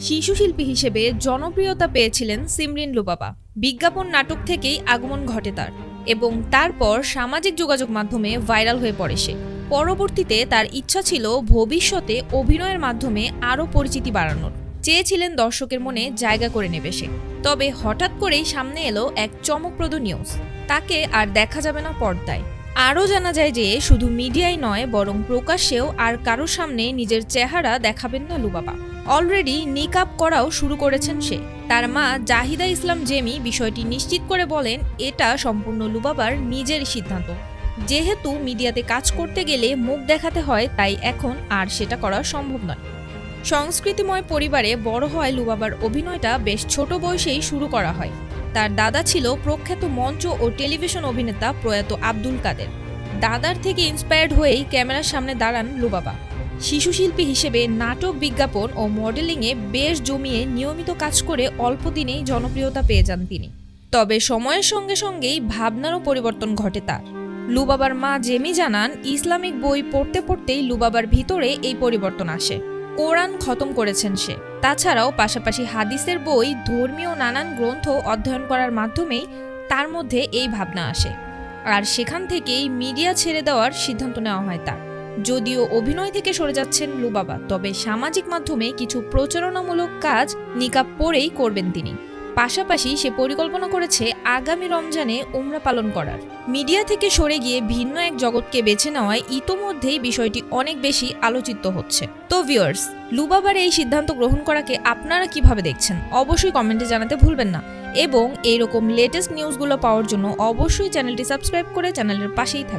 শিশুশিল্পী হিসেবে জনপ্রিয়তা পেয়েছিলেন সিমরিন লুবাবা। বিজ্ঞাপন নাটক থেকেই আগমন ঘটে তার, এবং তারপর সামাজিক যোগাযোগ মাধ্যমে ভাইরাল হয়ে পড়ে সে। পরবর্তীতে তার ইচ্ছা ছিল ভবিষ্যতে অভিনয়ের মাধ্যমে আরও পরিচিতি বাড়ানোর, চেয়েছিলেন দর্শকের মনে জায়গা করে নেবে সে। তবে হঠাৎ করেই সামনে এলো এক চমকপ্রদ নিউজ, তাকে আর দেখা যাবে না পর্দায়। আরও জানা যায় যে শুধু মিডিয়ায় নয়, বরং প্রকাশ্যেও আর কারোর সামনে নিজের চেহারা দেখাবেন না লুবাবা। অলরেডি নিকাব করাও শুরু করেছেন সে। তার মা জাহিদা ইসলাম জেমি বিষয়টি নিশ্চিত করে বলেন, এটা সম্পূর্ণ লুবাবার নিজের সিদ্ধান্ত। যেহেতু মিডিয়াতে কাজ করতে গেলে মুখ দেখাতে হয়, তাই এখন আর সেটা করা সম্ভব নয়। সংস্কৃতিময় পরিবারে বড় হওয়ায় লুবাবার অভিনয়টা বেশ ছোট বয়সেই শুরু করা হয়। তার দাদা ছিল প্রখ্যাত মঞ্চ ও টেলিভিশন অভিনেতা প্রয়াত আব্দুল কাদের। দাদার থেকে ইন্সপায়ার্ড হয়েই ক্যামেরার সামনে দাঁড়ান লুবাবা। শিশুশিল্পী হিসেবে নাটক, বিজ্ঞাপন ও মডেলিংয়ে বেশ জমিয়ে নিয়মিত কাজ করে অল্প দিনেই জনপ্রিয়তা পেয়ে যান তিনি। তবে সময়ের সঙ্গে সঙ্গেই ভাবনারও পরিবর্তন ঘটে তার। লুবাবার মা জেমি জানান, ইসলামিক বই পড়তে পড়তেই লুবাবার ভিতরে এই পরিবর্তন আসে। কোরআন খতম করেছেন সে। তাছাড়াও পাশাপাশি হাদিসের বই, ধর্মীয় নানান গ্রন্থ অধ্যয়ন করার মাধ্যমেই তার মধ্যে এই ভাবনা আসে। আর সেখান থেকেই মিডিয়া ছেড়ে দেওয়ার সিদ্ধান্ত নেওয়া হয় তার। যদিও অভিনয় থেকে সরে যাচ্ছেন লুবাবা, তবে সামাজিক মাধ্যমে কিছু প্রচারণামূলক কাজ নিকাব পরেই করবেন তিনি। পাশাপাশি সে পরিকল্পনা করেছে আগামী রমজানে উমরা পালন করার। মিডিয়া থেকে সরে গিয়ে ভিন্ন এক জগৎকে বেছে নেওয়ায় ইতোমধ্যেই বিষয়টি অনেক বেশি আলোচিত হচ্ছে। তো ভিউয়ার্স, লুবাবার এই সিদ্ধান্ত গ্রহণ করাকে আপনারা কিভাবে দেখছেন অবশ্যই কমেন্টে জানাতে ভুলবেন না। এবং এইরকম লেটেস্ট নিউজগুলো পাওয়ার জন্য অবশ্যই চ্যানেলটি সাবস্ক্রাইব করে চ্যানেলের পাশেই থাকবেন।